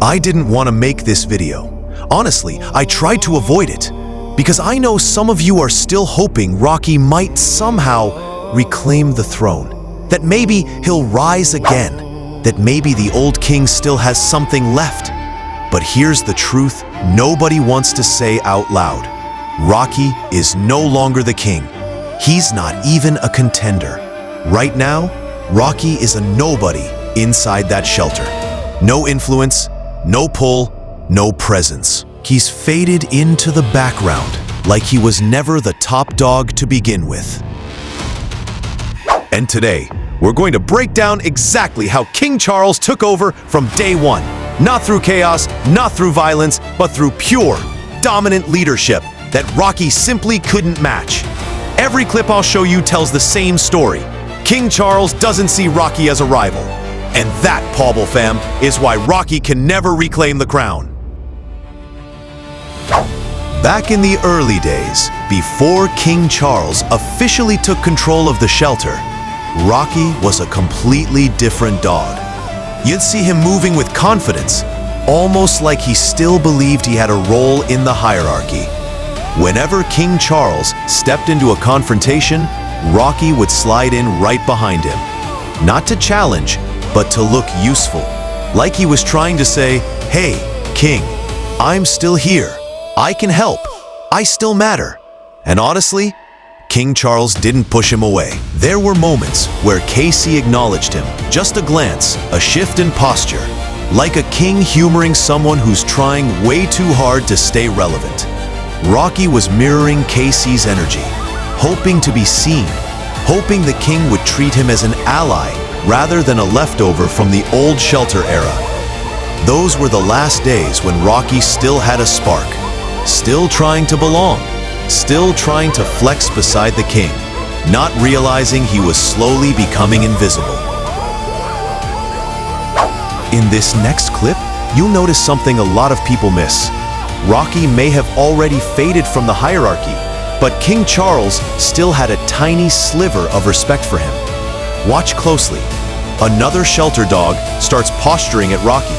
I didn't want to make this video. Honestly, I tried to avoid it, because I know some of you are still hoping Rocky might somehow reclaim the throne, that maybe he'll rise again, that maybe the old king still has something left. But here's the truth nobody wants to say out loud. Rocky is no longer the king. He's not even a contender. Right now, Rocky is a nobody inside that shelter. No influence, no pull, no presence. He's faded into the background, like he was never the top dog to begin with. And today, we're going to break down exactly how King Charles took over from day one. Not through chaos, not through violence, but through pure, dominant leadership that Rocky simply couldn't match. Every clip I'll show you tells the same story. King Charles doesn't see Rocky as a rival. And that, Pawble fam, is why Rocky can never reclaim the crown. Back in the early days, before King Charles officially took control of the shelter, Rocky was a completely different dog. You'd see him moving with confidence, almost like he still believed he had a role in the hierarchy. Whenever King Charles stepped into a confrontation, Rocky would slide in right behind him. Not to challenge, but to look useful. Like he was trying to say, "Hey, King, I'm still here. I can help. I still matter." And honestly, King Charles didn't push him away. There were moments where Casey acknowledged him. Just a glance, a shift in posture. Like a king humoring someone who's trying way too hard to stay relevant. Rocky was mirroring Casey's energy, hoping to be seen, hoping the king would treat him as an ally rather than a leftover from the old shelter era. Those were the last days when Rocky still had a spark, still trying to belong, still trying to flex beside the king, not realizing he was slowly becoming invisible. In this next clip, you'll notice something a lot of people miss. Rocky may have already faded from the hierarchy, but King Charles still had a tiny sliver of respect for him. Watch closely. Another shelter dog starts posturing at Rocky,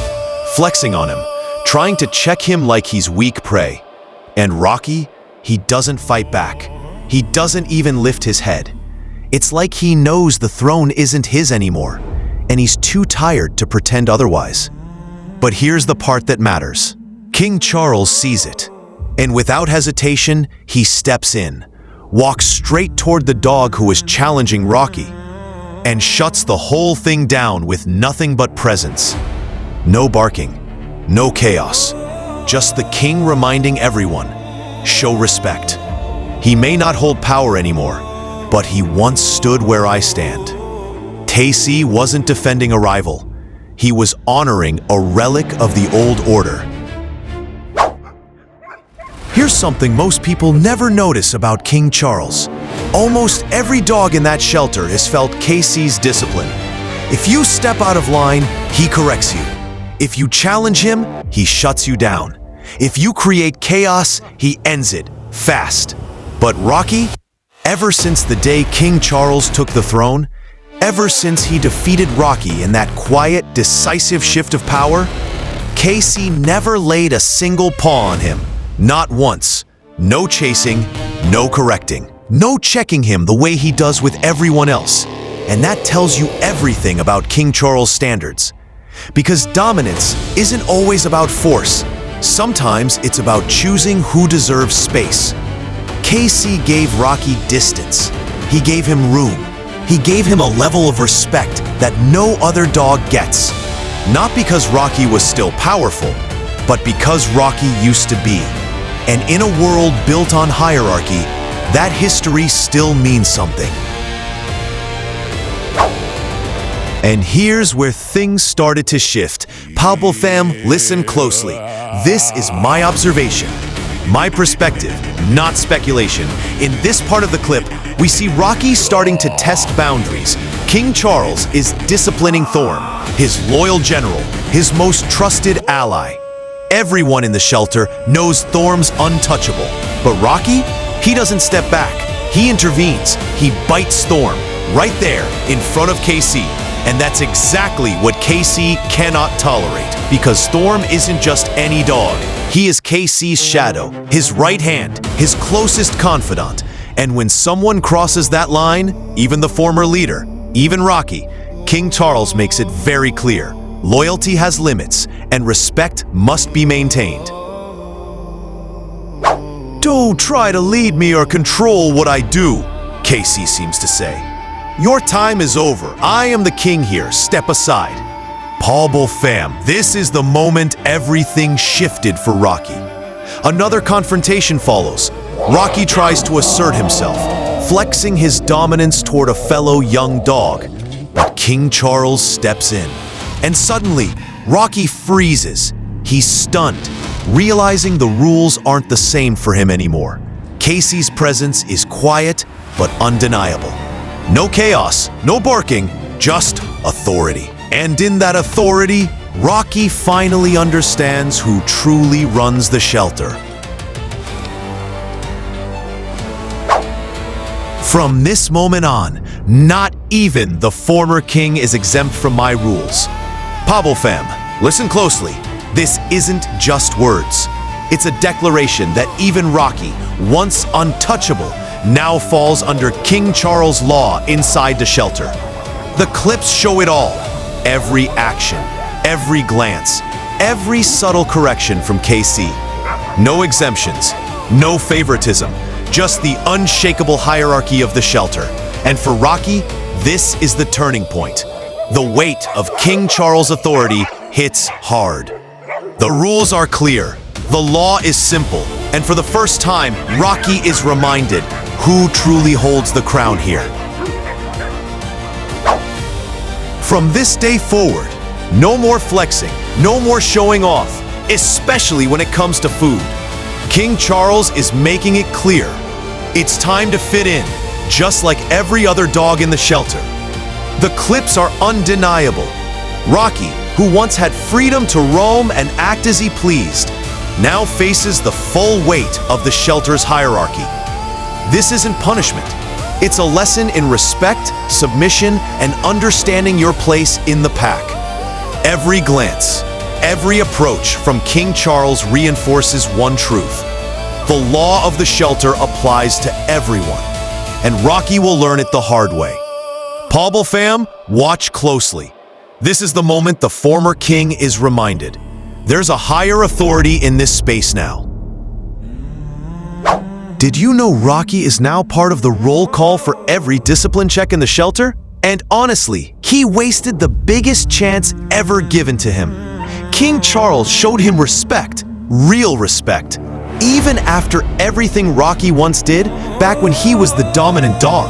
flexing on him, trying to check him like he's weak prey. And Rocky, he doesn't fight back. He doesn't even lift his head. It's like he knows the throne isn't his anymore, and he's too tired to pretend otherwise. But here's the part that matters. King Charles sees it, and without hesitation, he steps in, walks straight toward the dog who is challenging Rocky, and shuts the whole thing down with nothing but presence. No barking, no chaos, just the king reminding everyone, show respect. He may not hold power anymore, but he once stood where I stand. Casey wasn't defending a rival. He was honoring a relic of the old order. Here's something most people never notice about King Charles. Almost every dog in that shelter has felt Casey's discipline. If you step out of line, he corrects you. If you challenge him, he shuts you down. If you create chaos, he ends it fast. But Rocky, ever since the day King Charles took the throne, ever since he defeated Rocky in that quiet, decisive shift of power, Casey never laid a single paw on him. Not once. No chasing, no correcting, no checking him the way he does with everyone else. And that tells you everything about King Charles' standards. Because dominance isn't always about force. Sometimes it's about choosing who deserves space. Casey gave Rocky distance. He gave him room. He gave him a level of respect that no other dog gets. Not because Rocky was still powerful, but because Rocky used to be. And in a world built on hierarchy, that history still means something. And here's where things started to shift. Pawble fam, listen closely. This is my observation, my perspective, not speculation. In this part of the clip, we see Rocky starting to test boundaries. King Charles is disciplining Thorm, his loyal general, his most trusted ally. Everyone in the shelter knows Thorm's untouchable. But Rocky, he doesn't step back. He intervenes. He bites Thorm right there in front of KC. And that's exactly what KC cannot tolerate, because Storm isn't just any dog. He is KC's shadow, his right hand, his closest confidant. And when someone crosses that line, even the former leader, even Rocky, King Charles makes it very clear. Loyalty has limits, and respect must be maintained. Don't try to lead me or control what I do, KC seems to say. Your time is over. I am the king here. Step aside. Pawble fam, this is the moment everything shifted for Rocky. Another confrontation follows. Rocky tries to assert himself, flexing his dominance toward a fellow young dog. But King Charles steps in. And suddenly, Rocky freezes. He's stunned, realizing the rules aren't the same for him anymore. KC's presence is quiet but undeniable. No chaos, no barking, just authority. And in that authority, Rocky finally understands who truly runs the shelter. From this moment on, not even the former king is exempt from my rules. Pawble fam, listen closely. This isn't just words. It's a declaration that even Rocky, once untouchable, now falls under King Charles' law inside the shelter. The clips show it all. Every action, every glance, every subtle correction from KC. No exemptions, no favoritism, just the unshakable hierarchy of the shelter. And for Rocky, this is the turning point. The weight of King Charles' authority hits hard. The rules are clear, the law is simple, and for the first time, Rocky is reminded who truly holds the crown here. From this day forward, no more flexing, no more showing off, especially when it comes to food. King Charles is making it clear. It's time to fit in, just like every other dog in the shelter. The clips are undeniable. Rocky, who once had freedom to roam and act as he pleased, now faces the full weight of the shelter's hierarchy. This isn't punishment. It's a lesson in respect, submission, and understanding your place in the pack. Every glance, every approach from King Charles reinforces one truth. The law of the shelter applies to everyone, and Rocky will learn it the hard way. Pawble fam, watch closely. This is the moment the former king is reminded. There's a higher authority in this space now. Did you know Rocky is now part of the roll call for every discipline check in the shelter? And honestly, he wasted the biggest chance ever given to him. King Charles showed him respect, real respect, even after everything Rocky once did back when he was the dominant dog.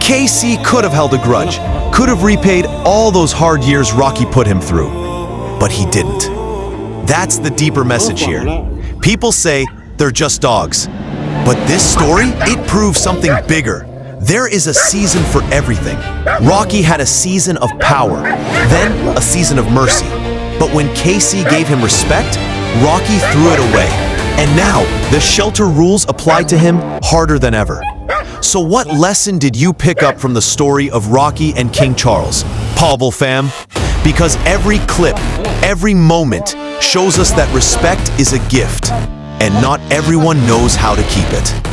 KC could have held a grudge, could have repaid all those hard years Rocky put him through, but he didn't. That's the deeper message here. People say they're just dogs. But this story, it proves something bigger. There is a season for everything. Rocky had a season of power, then a season of mercy. But when KC gave him respect, Rocky threw it away. And now, the shelter rules apply to him harder than ever. So what lesson did you pick up from the story of Rocky and King Charles? Pawble fam? Because every clip, every moment shows us that respect is a gift, and not everyone knows how to keep it.